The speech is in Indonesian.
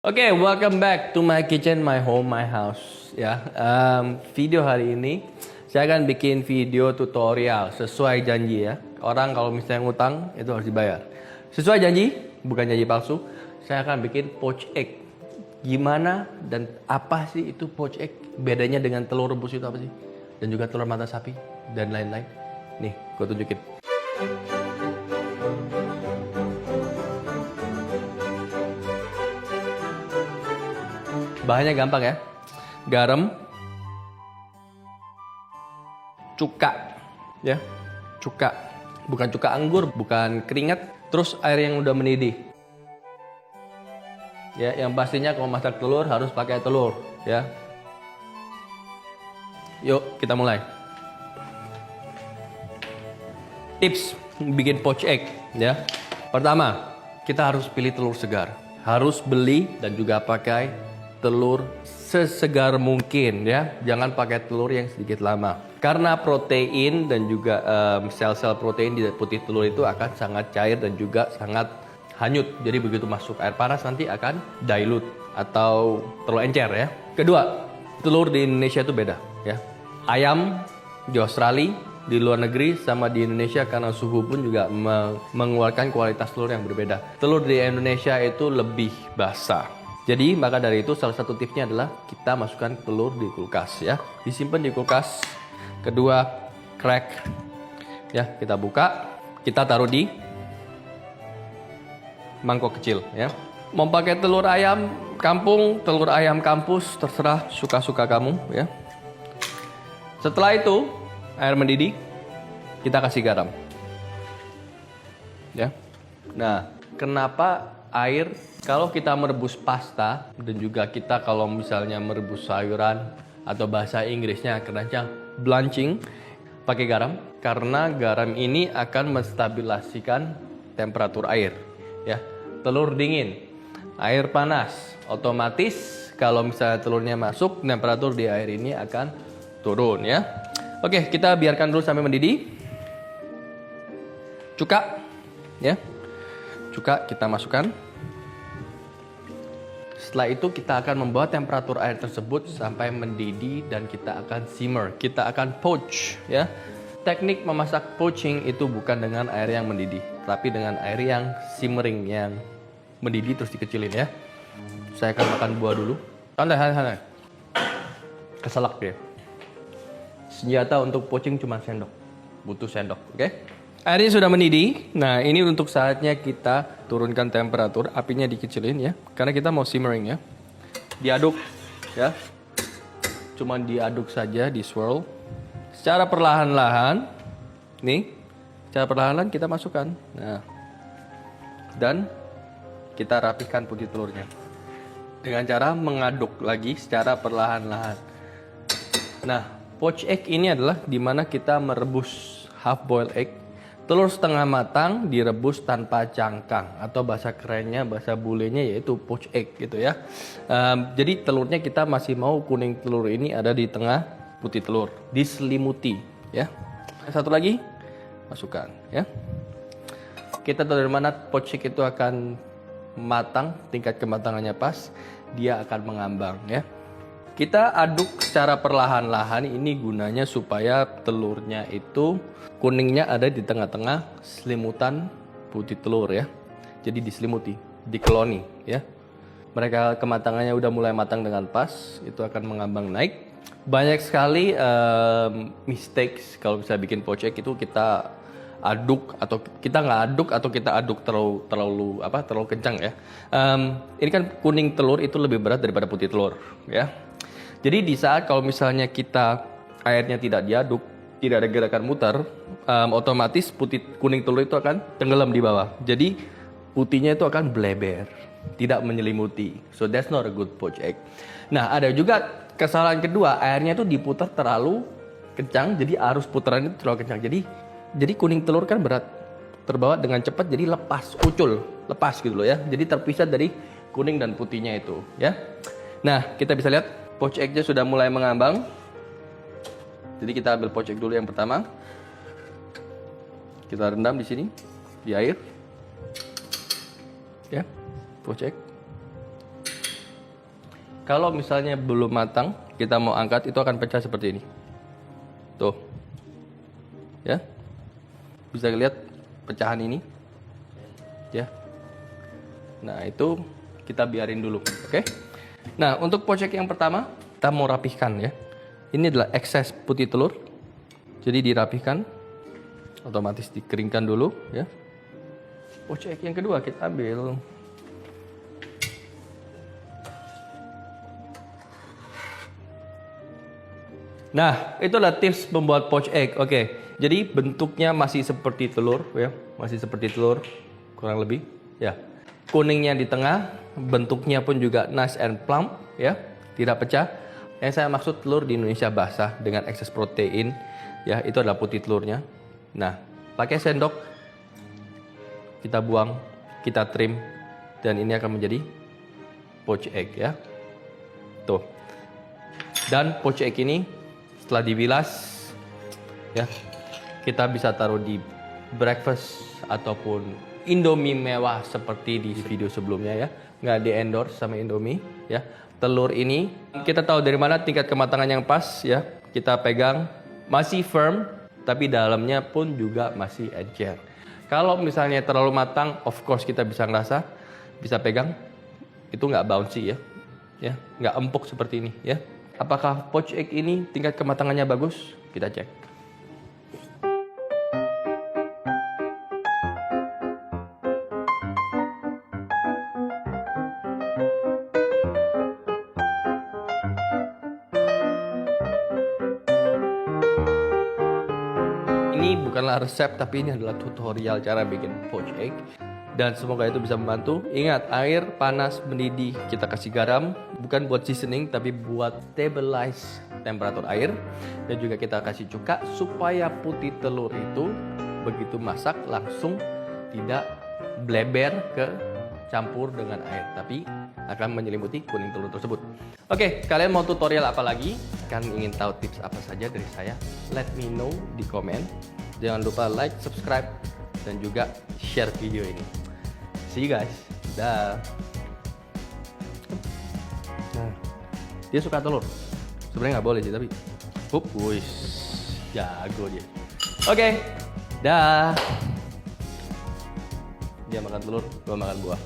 Oke, welcome back to my kitchen, my home, my house. Ya, video hari ini saya akan bikin video tutorial sesuai janji ya. Orang kalau misalnya ngutang itu harus dibayar. Sesuai janji, bukan janji palsu. Saya akan bikin poached egg. Gimana dan apa sih itu poached egg? Bedanya dengan telur rebus itu apa sih? Dan juga telur mata sapi dan lain-lain. Nih, gue tunjukin. Bahannya gampang ya. Garam, cuka, ya, cuka. Bukan cuka anggur, bukan keringat. Terus air yang udah mendidih. Ya, yang pastinya kalau masak telur harus pakai telur, ya. Yuk, kita mulai. Tips bikin poached egg, ya. Pertama, kita harus pilih telur segar. Harus beli dan juga pakai telur sesegar mungkin ya, jangan pakai telur yang sedikit lama karena protein dan juga sel-sel protein di putih telur itu akan sangat cair dan juga sangat hanyut, jadi begitu masuk air panas nanti akan dilute atau terlalu encer ya. Kedua, telur di Indonesia itu beda ya. Ayam di Australia, di luar negeri sama di Indonesia karena suhu pun juga mengeluarkan kualitas telur yang berbeda. Telur di Indonesia itu lebih basah. Jadi maka dari itu salah satu tipsnya adalah kita masukkan telur di kulkas ya. Disimpan di kulkas. Kedua, crack. Ya, kita buka, kita taruh di mangkok kecil ya. Mau pakai telur ayam kampung, telur ayam kampus, terserah suka-suka kamu ya. Setelah itu, air mendidih, kita kasih garam. Ya. Nah, kenapa air? Kalau kita merebus pasta dan juga kita kalau misalnya merebus sayuran atau bahasa Inggrisnya keranjang blanching, pakai garam karena garam ini akan menstabilasikan temperatur air ya. Telur dingin, air panas, otomatis kalau misalnya telurnya masuk, temperatur di air ini akan turun ya. Oke, kita biarkan dulu sampai mendidih. Cuka ya. Cuka kita masukkan. Setelah itu kita akan membawa temperatur air tersebut sampai mendidih dan kita akan simmer. Kita akan poach ya. Teknik memasak poaching itu bukan dengan air yang mendidih, tapi dengan air yang simmering, yang mendidih terus dikecilin ya. Saya akan makan buah dulu. Santai. Keselak dia. Senjata untuk poaching cuma sendok. Butuh sendok, oke? Airnya sudah mendidih. Nah, ini untuk saatnya kita turunkan temperatur, apinya dikecilin ya. Karena kita mau simmering ya. Diaduk ya. Cuman diaduk saja, di swirl. Secara perlahan-lahan. Nih, secara perlahan-lahan kita masukkan. Nah. Dan kita rapihkan putih telurnya. Dengan cara mengaduk lagi secara perlahan-lahan. Nah, poached egg ini adalah dimana kita merebus half boiled egg. Telur setengah matang direbus tanpa cangkang atau bahasa kerennya, bahasa bulenya yaitu poached egg gitu ya. Jadi telurnya kita masih mau kuning telur ini ada di tengah putih telur, diselimuti ya. Satu lagi masukkan ya. Kita tahu dari mana poached egg itu akan matang, tingkat kematangannya pas, dia akan mengambang ya. Kita aduk secara perlahan-lahan, ini gunanya supaya telurnya itu kuningnya ada di tengah-tengah selimutan putih telur ya. Jadi diselimuti, dikeloni ya. Mereka kematangannya udah mulai matang dengan pas, itu akan mengambang naik. Banyak sekali mistakes kalau bisa bikin poached egg itu kita aduk atau kita nggak aduk atau kita aduk terlalu kencang ya. Ini kan kuning telur itu lebih berat daripada putih telur ya. Jadi di saat kalau misalnya kita airnya tidak diaduk, tidak ada gerakan muter, otomatis kuning telur itu akan tenggelam di bawah. Jadi putihnya itu akan bleber, tidak menyelimuti. So that's not a good poached egg. Nah, ada juga kesalahan kedua, airnya itu diputar terlalu kencang, jadi arus putaran itu terlalu kencang. Jadi kuning telur kan berat, terbawa dengan cepat, jadi lepas gitu loh ya. Jadi terpisah dari kuning dan putihnya itu ya. Nah, kita bisa lihat poached egg-nya sudah mulai mengambang. Jadi kita ambil poached egg dulu yang pertama. Kita rendam di sini di air. Ya, poached egg. Kalau misalnya belum matang, kita mau angkat, itu akan pecah seperti ini. Tuh. Ya. Bisa lihat pecahan ini. Ya. Nah, itu kita biarin dulu, oke? Nah, untuk poach egg yang pertama, kita mau rapihkan ya. Ini adalah ekses putih telur. Jadi dirapihkan, otomatis dikeringkan dulu ya. Poach egg yang kedua kita ambil. Nah, itulah tips membuat poach egg. Oke, jadi bentuknya masih seperti telur, ya, masih seperti telur, kurang lebih, ya. Kuningnya di tengah, bentuknya pun juga nice and plump, ya, tidak pecah. Yang saya maksud telur di Indonesia basah dengan ekses protein, ya, itu adalah putih telurnya. Nah, pakai sendok, kita buang, kita trim, dan ini akan menjadi poach egg, ya. Tuh. Dan poach egg ini setelah dibilas, ya, kita bisa taruh di breakfast ataupun Indomie mewah seperti di video sebelumnya ya. Nggak di endorse sama Indomie ya. Telur ini kita tahu dari mana tingkat kematangan yang pas ya. Kita pegang masih firm, tapi dalamnya pun juga masih encer. Kalau misalnya terlalu matang, of course kita bisa ngerasa, bisa pegang, itu nggak bouncy ya, nggak empuk seperti ini ya. Apakah poach egg ini tingkat kematangannya bagus? Kita cek. Ini bukanlah resep, tapi ini adalah tutorial cara bikin poach egg. Dan semoga itu bisa membantu. Ingat, air panas mendidih, kita kasih garam, bukan buat seasoning, tapi buat stabilize temperatur air. Dan juga kita kasih cuka, supaya putih telur itu begitu masak langsung tidak bleber ke campur dengan air, tapi akan menyelimuti kuning telur tersebut. Oke, kalian mau tutorial apa lagi? Kan ingin tahu tips apa saja dari saya? Let me know di komen. Jangan lupa like, subscribe, dan juga share video ini. See you guys. Dah. Nah, dia suka telur. Sebenarnya nggak boleh sih, tapi wush, jago dia. Oke, dah. Dia makan telur, gua makan buah.